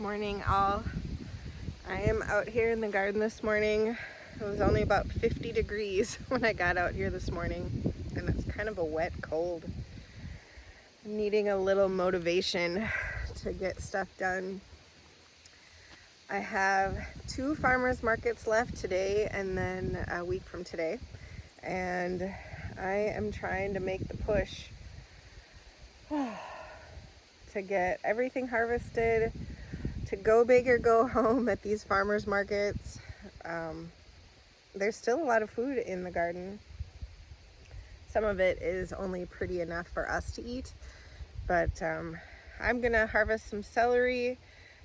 morning all. I am out here in the garden this morning. It was only about 50 degrees when I got out here this morning, and it's kind of a wet cold. I'm needing a little motivation to get stuff done. I have 2 farmers markets left today and then a week from today, and I am trying to make the push to get everything harvested, to go big or go home at these farmers markets. There's still a lot of food in the garden. Some of it is only pretty enough for us to eat, but I'm gonna harvest some celery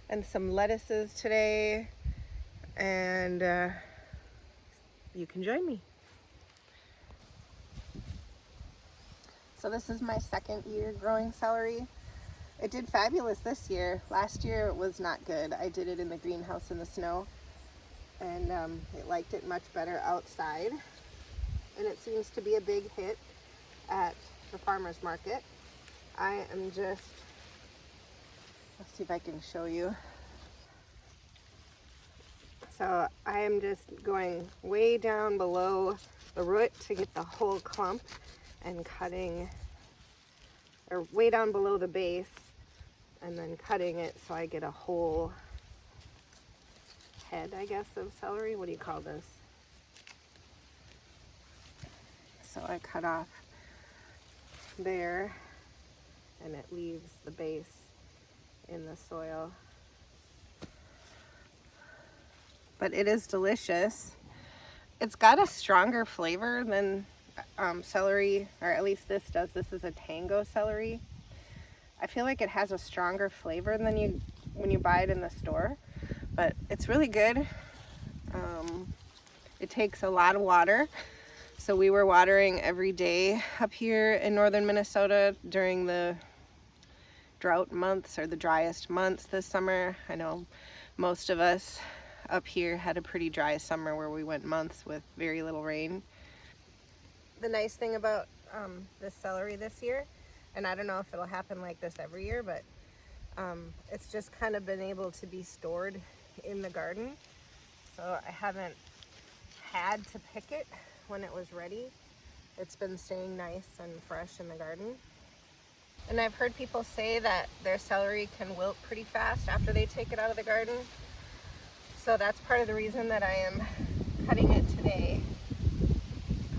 and some lettuces today, and you can join me. So this is my second year growing celery. It did fabulous this year. Last year it was not good. I did it in the greenhouse in the snow, and it liked it much better outside. And it seems to be a big hit at the farmer's market. I am just, let's see if I can show you. So I am just going way down below the root to get the whole clump, and cutting, or way down below the base, and then cutting it so I get a whole head, I guess, of celery. What do you call this? So I cut off there, and it leaves the base in the soil. But it is delicious. It's got a stronger flavor than celery, or at least this does. This is a Tango celery. I feel like it has a stronger flavor than when you buy it in the store, but it's really good. It takes a lot of water, so we were watering every day up here in northern Minnesota during the drought months, or the driest months this summer. I know most of us up here had a pretty dry summer where we went months with very little rain. The nice thing about this celery this year, and I don't know if it'll happen like this every year, but it's just kind of been able to be stored in the garden. So I haven't had to pick it when it was ready. It's been staying nice and fresh in the garden. And I've heard people say that their celery can wilt pretty fast after they take it out of the garden. So that's part of the reason that I am cutting it today,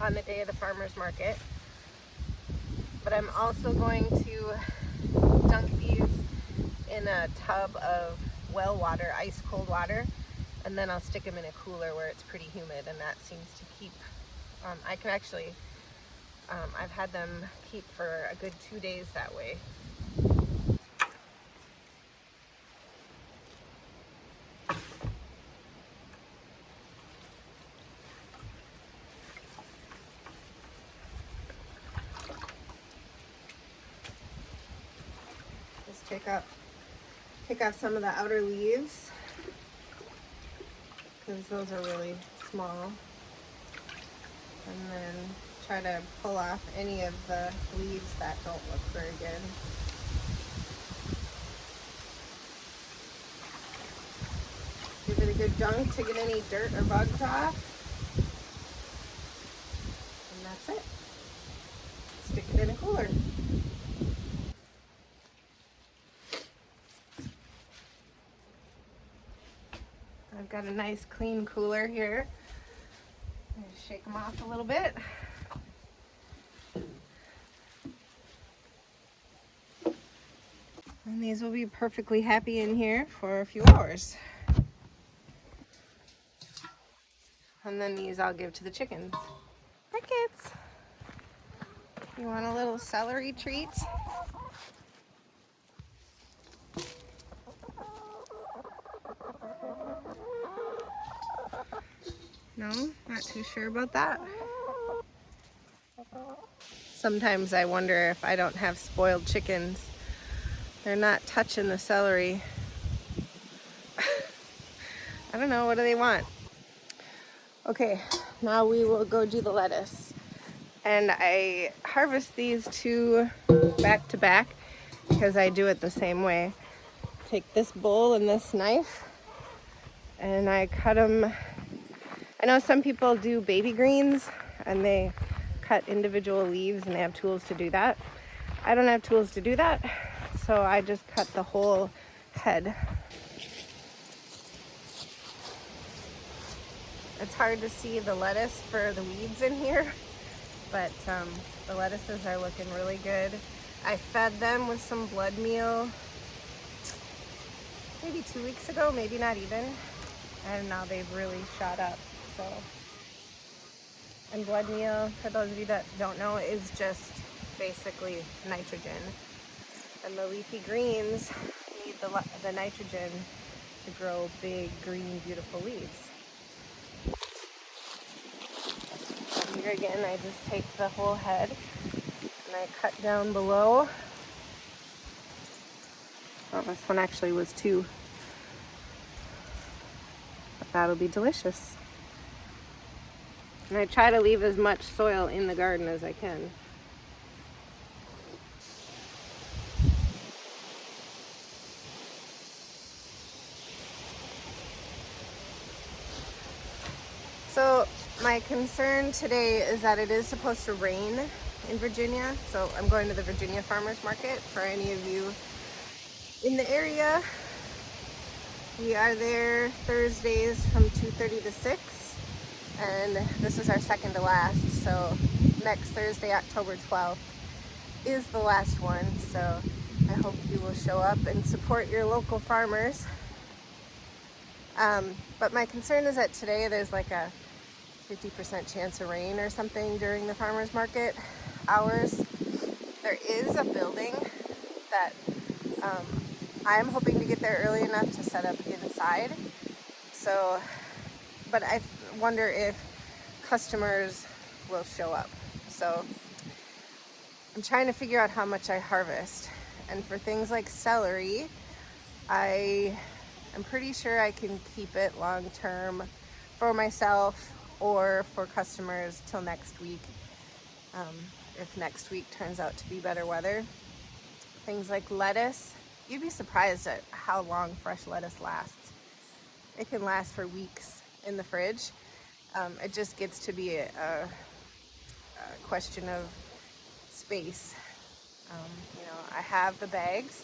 on the day of the farmer's market. But I'm also going to dunk these in a tub of well water, ice cold water, and then I'll stick them in a cooler where it's pretty humid, and that seems to keep, I can actually, I've had them keep for a good 2 days that way. Take off some of the outer leaves, because those are really small, and then try to pull off any of the leaves that don't look very good. Give it a good dunk to get any dirt or bugs off, and that's it. Stick it in a cooler. I've got a nice clean cooler here. I'm going to shake them off a little bit. And these will be perfectly happy in here for a few hours. And then these I'll give to the chickens. Hi kids! You want a little celery treat? No? Not too sure about that? Sometimes I wonder if I don't have spoiled chickens. They're not touching the celery. I don't know, what do they want? Okay, now we will go do the lettuce. And I harvest these 2 back to back because I do it the same way. take this bowl and this knife and I cut them. I know some people do baby greens and they cut individual leaves and they have tools to do that. I don't have tools to do that, so I just cut the whole head. It's hard to see the lettuce for the weeds in here, but the lettuces are looking really good. I fed them with some blood meal maybe 2 weeks ago, maybe not even, and now they've really shot up. So, and blood meal, for those of you that don't know, is just basically nitrogen. And the leafy greens need the nitrogen to grow big, green, beautiful leaves. And here again, I just take the whole head and I cut down below. Oh, this one actually was 2. But that'll be delicious. And I try to leave as much soil in the garden as I can. So my concern today is that it is supposed to rain in Virginia. So I'm going to the Virginia Farmers Market for any of you in the area. We are there Thursdays from 2:30 to 6. And this is our second to last, so next Thursday, October 12th, is the last one. So I hope you will show up and support your local farmers. But my concern is that today there's like a 50% chance of rain or something during the farmers market hours. There is a building that I am hoping to get there early enough to set up inside. So, but I wonder if customers will show up. So I'm trying to figure out how much I harvest. And for things like celery, I'm pretty sure I can keep it long term for myself or for customers till next week, if next week turns out to be better weather. Things like lettuce, you'd be surprised at how long fresh lettuce lasts. It can last for weeks in the fridge. It just gets to be a question of space. I have the bags,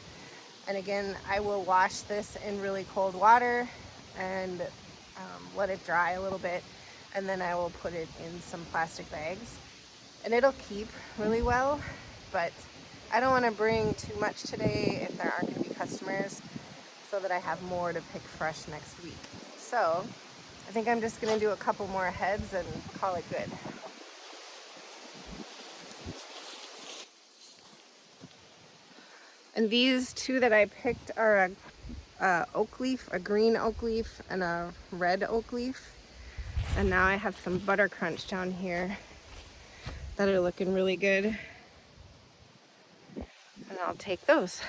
and again, I will wash this in really cold water and let it dry a little bit, and then I will put it in some plastic bags, and it'll keep really well. But I don't want to bring too much today if there aren't going to be customers, so that I have more to pick fresh next week. So I think I'm just going to do a couple more heads and call it good. And these 2 that I picked are a oak leaf, a green oak leaf, and a red oak leaf. And now I have some butter crunch down here that are looking really good. And I'll take those.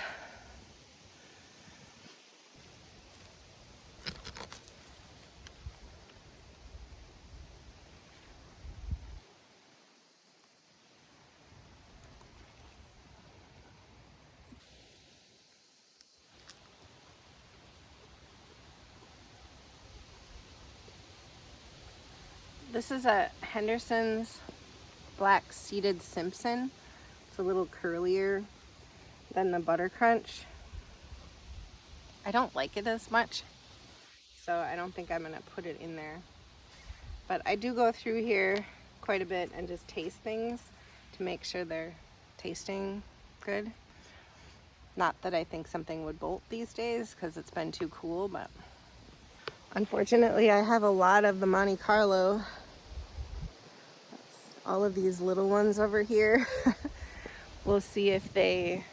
This is a Henderson's Black Seeded Simpson. It's a little curlier than the Butter Crunch. I don't like it as much, so I don't think I'm gonna put it in there. But I do go through here quite a bit and just taste things to make sure they're tasting good. Not that I think something would bolt these days because it's been too cool, but unfortunately I have a lot of the Monte Carlo. All of these little ones over here. We'll see if they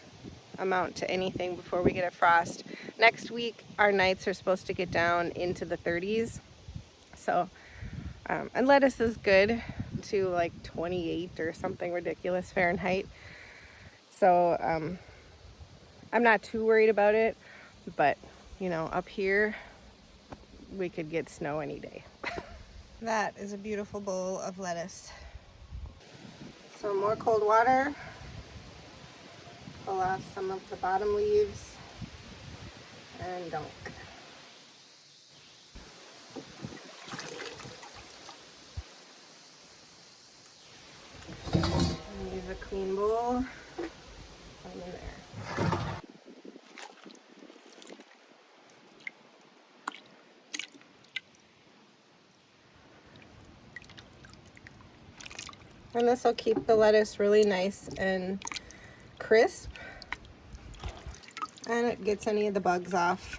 amount to anything before we get a frost. Next week, our nights are supposed to get down into the 30s. So, and lettuce is good to like 28 or something ridiculous Fahrenheit. So, I'm not too worried about it, but up here, we could get snow any day. That is a beautiful bowl of lettuce. Some more cold water. Pull off some of the bottom leaves. And this will keep the lettuce really nice and crisp, and it gets any of the bugs off.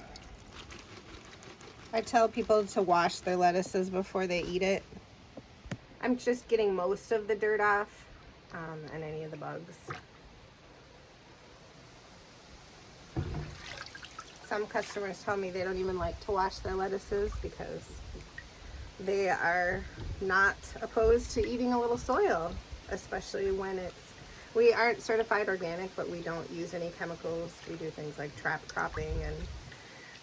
I tell people to wash their lettuces before they eat it. I'm just getting most of the dirt off, and any of the bugs. Some customers tell me they don't even like to wash their lettuces because they are not opposed to eating a little soil, especially when we aren't certified organic, but we don't use any chemicals. We do things like trap cropping and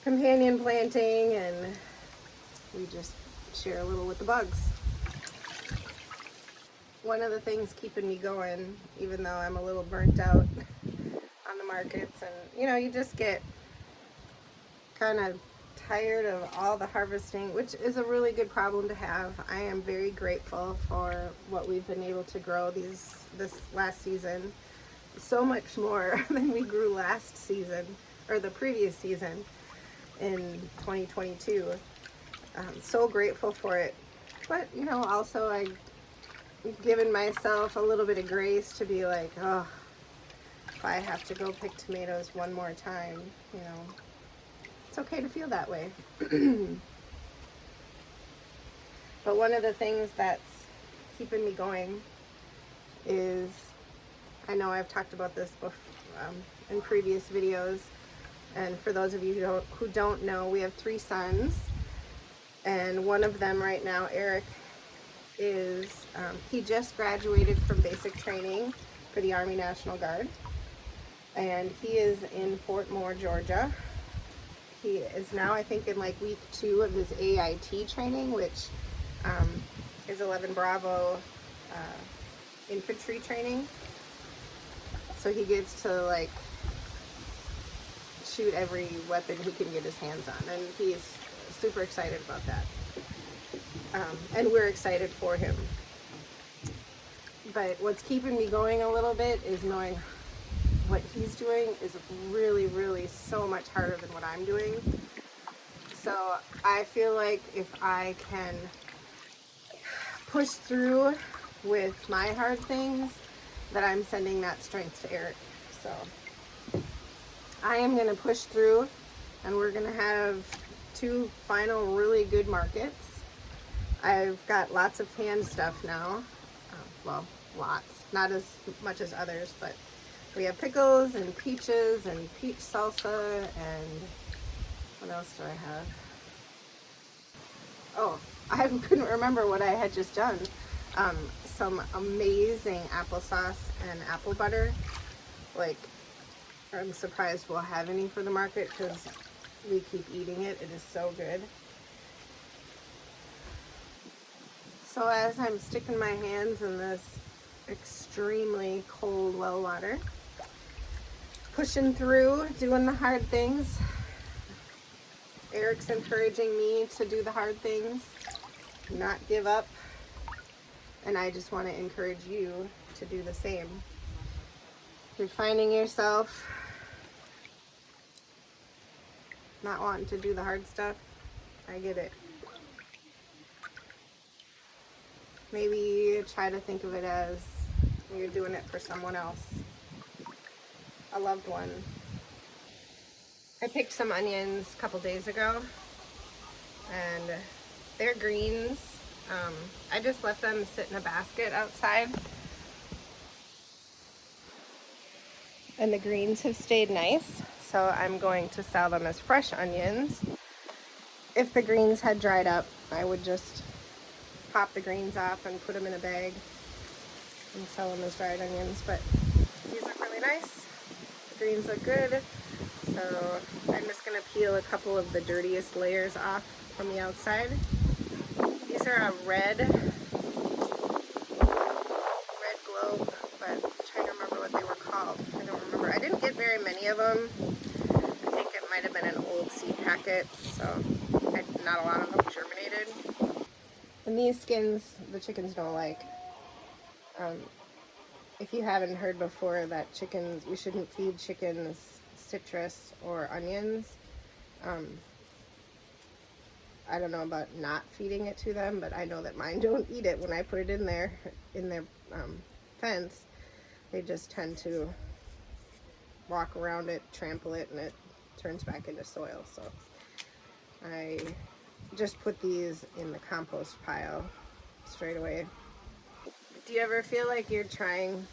companion planting, and we just share a little with the bugs. One of the things keeping me going, even though I'm a little burnt out on the markets, and you just get kind of tired of all the harvesting, which is a really good problem to have. I am very grateful for what we've been able to grow this last season. So much more than we grew last season, or the previous season in 2022. So grateful for it. But also I've given myself a little bit of grace to be like, oh, if I have to go pick tomatoes one more time, it's okay to feel that way. But one of the things that's keeping me going is, I know I've talked about this before, in previous videos, and for those of you who don't know, we have 3 sons, and one of them right now, Eric, is, he just graduated from basic training for the Army National Guard, and he is in Fort Moore, Georgia. He is now, I think, in like week 2 of his AIT training, which is 11 Bravo infantry training. So he gets to like shoot every weapon he can get his hands on, and he's super excited about that. And we're excited for him. But what's keeping me going a little bit is knowing what he's doing is really, really so much harder than what I'm doing. So I feel like if I can push through with my hard things, that I'm sending that strength to Eric. So I am going to push through, and we're going to have 2 final really good markets. I've got lots of canned stuff now. Well, lots. Not as much as others, but we have pickles and peaches and peach salsa, and what else do I have? Oh, I couldn't remember what I had just done. Some amazing applesauce and apple butter. Like, I'm surprised we'll have any for the market because we keep eating it. It is so good. So as I'm sticking my hands in this extremely cold well water, pushing through, doing the hard things, Eric's encouraging me to do the hard things, not give up, and I just want to encourage you to do the same. If you're finding yourself not wanting to do the hard stuff, I get it. Maybe try to think of it as you're doing it for someone else, a loved one. I picked some onions a couple days ago, and they're greens. I just let them sit in a basket outside, and the greens have stayed nice, so I'm going to sell them as fresh onions. If the greens had dried up, I would just pop the greens off and put them in a bag and sell them as dried onions, but these look really nice. The greens look good, so I'm just going to peel a couple of the dirtiest layers off from the outside. These are a red globe, but I'm trying to remember what they were called. I don't remember. I didn't get very many of them. I think it might have been an old seed packet, so not a lot of them germinated. And these skins, the chickens don't like. If you haven't heard before that we shouldn't feed chickens citrus or onions, I don't know about not feeding it to them, but I know that mine don't eat it when I put it in their fence. They just tend to walk around it, trample it, and it turns back into soil. So I just put these in the compost pile straight away. Do you ever feel like you're trying,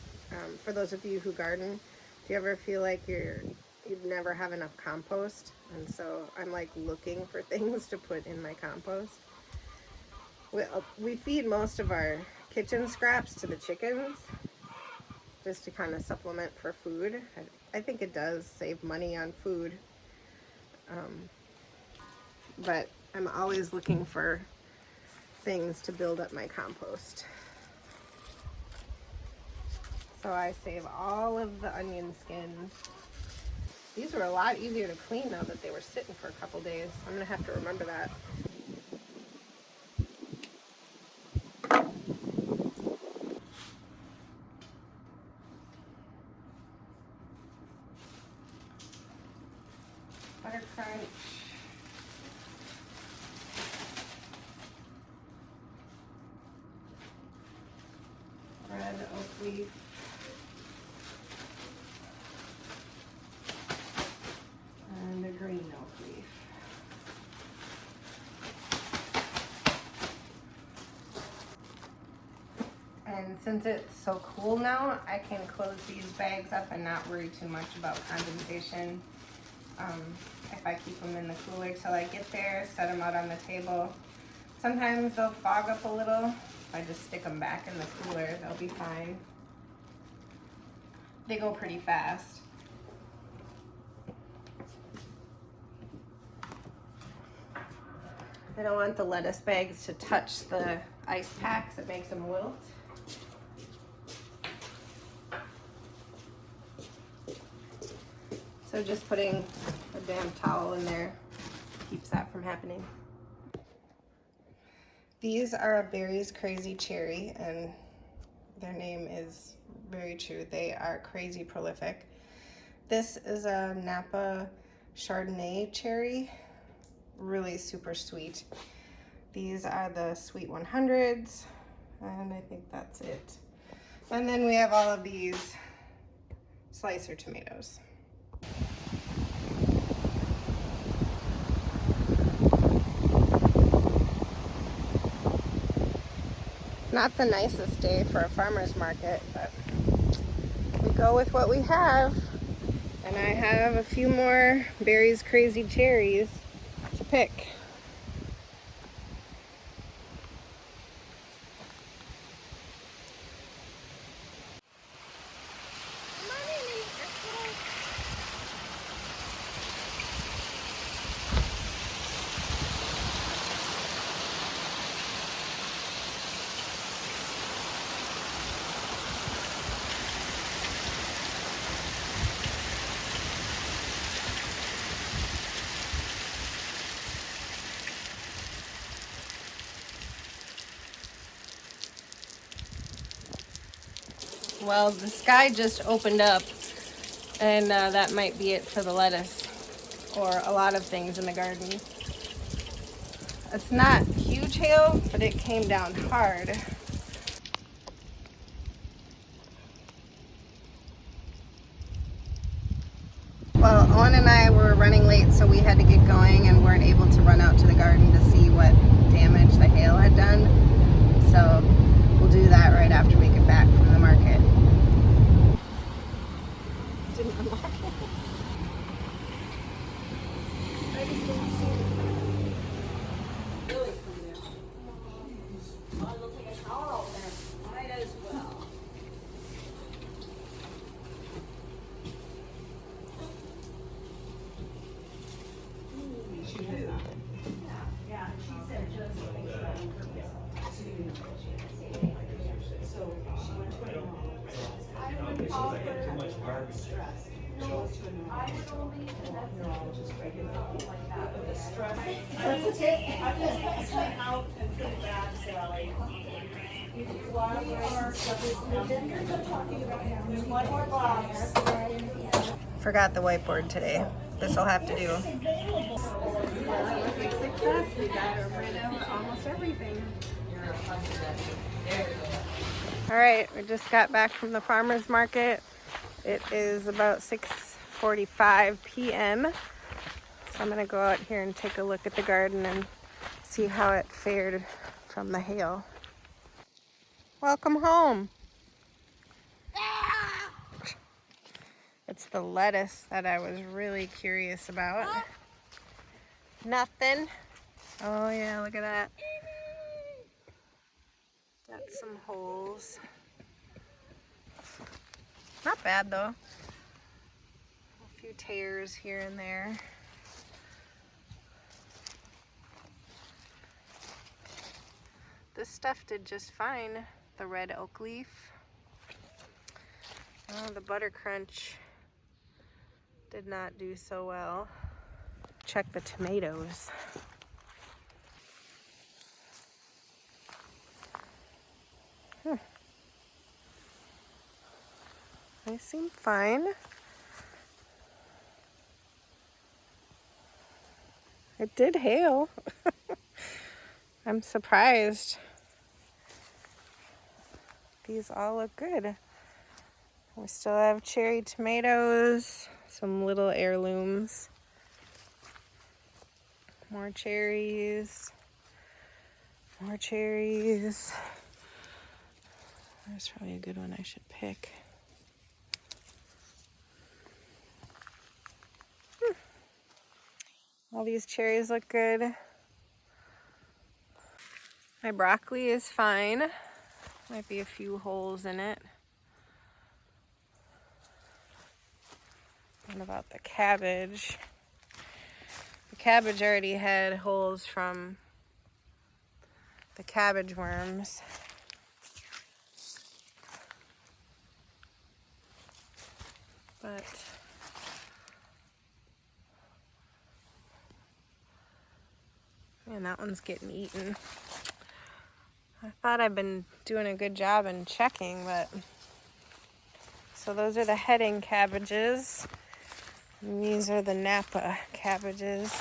for those of you who garden, do you ever feel like you'd never have enough compost? And so I'm like looking for things to put in my compost. We feed most of our kitchen scraps to the chickens just to kind of supplement for food. I think it does save money on food. But I'm always looking for things to build up my compost. So I save all of the onion skins. These were a lot easier to clean now that they were sitting for a couple days. I'm gonna have to remember that. Butter crunch. Red oak leaf. And a green oak leaf. And since it's so cool now, I can close these bags up and not worry too much about condensation. If I keep them in the cooler till I get there, set them out on the table. Sometimes they'll fog up a little. If I just stick them back in the cooler, they'll be fine. They go pretty fast. I don't want the lettuce bags to touch the ice packs. It makes them wilt. So just putting a damp towel in there keeps that from happening. These are a Berry's Crazy Cherry, and their name is very true. They are crazy prolific. This is a Napa Chardonnay cherry, really super sweet. These are the sweet 100s, and I think that's it. And then we have all of these slicer tomatoes. Not the nicest day for a farmer's market, but we go with what we have. And I have a few more Berry's Crazy Cherries to pick. Well, the sky just opened up, and that might be it for the lettuce, or a lot of things in the garden. It's not huge hail, but it came down hard. Well, Owen and I were running late, so we had to get going and weren't able to run out to the garden to see what damage the hail had done. So we'll do that right after we get back from the market. Didn't unlock it. I just didn't see it. Really from there. Oh, we'll take a shower out there. Might as well. Yeah, she said just things that on purpose. So she went to her mom. I would call her too much stress. No, I would only neurologist regular like that. But the stress. I'm just picturing out and pretty bad, Sally. There's one more box. Forgot the whiteboard today. This will have to do. Well, it was a success. We got rid of almost everything. All right, we just got back from the farmer's market. It is about 6:45 p.m. So I'm gonna go out here and take a look at the garden and see how it fared from the hail. Welcome home. It's the lettuce that I was really curious about. Nothing. Oh yeah, look at that. Got some holes. Not bad though. A few tears here and there. This stuff did just fine. The red oak leaf. Oh, the butter crunch did not do so well. Check the tomatoes. They seem fine. It did hail. I'm surprised. These all look good. We still have cherry tomatoes, some little heirlooms, more cherries, more cherries. There's probably a good one I should pick. All these cherries look good. My broccoli is fine. Might be a few holes in it. What about the cabbage? The cabbage already had holes from the cabbage worms. But man, that one's getting eaten. I thought I'd been doing a good job in checking, but so those are the heading cabbages. And these are the Napa cabbages.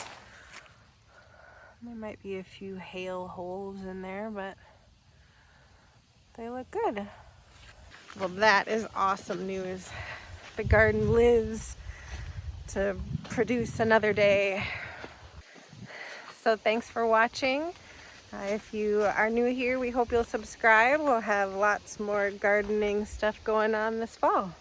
There might be a few hail holes in there, but they look good. Well, that is awesome news. The garden lives to produce another day. So thanks for watching. If you are new here, we hope you'll subscribe. We'll have lots more gardening stuff going on this fall.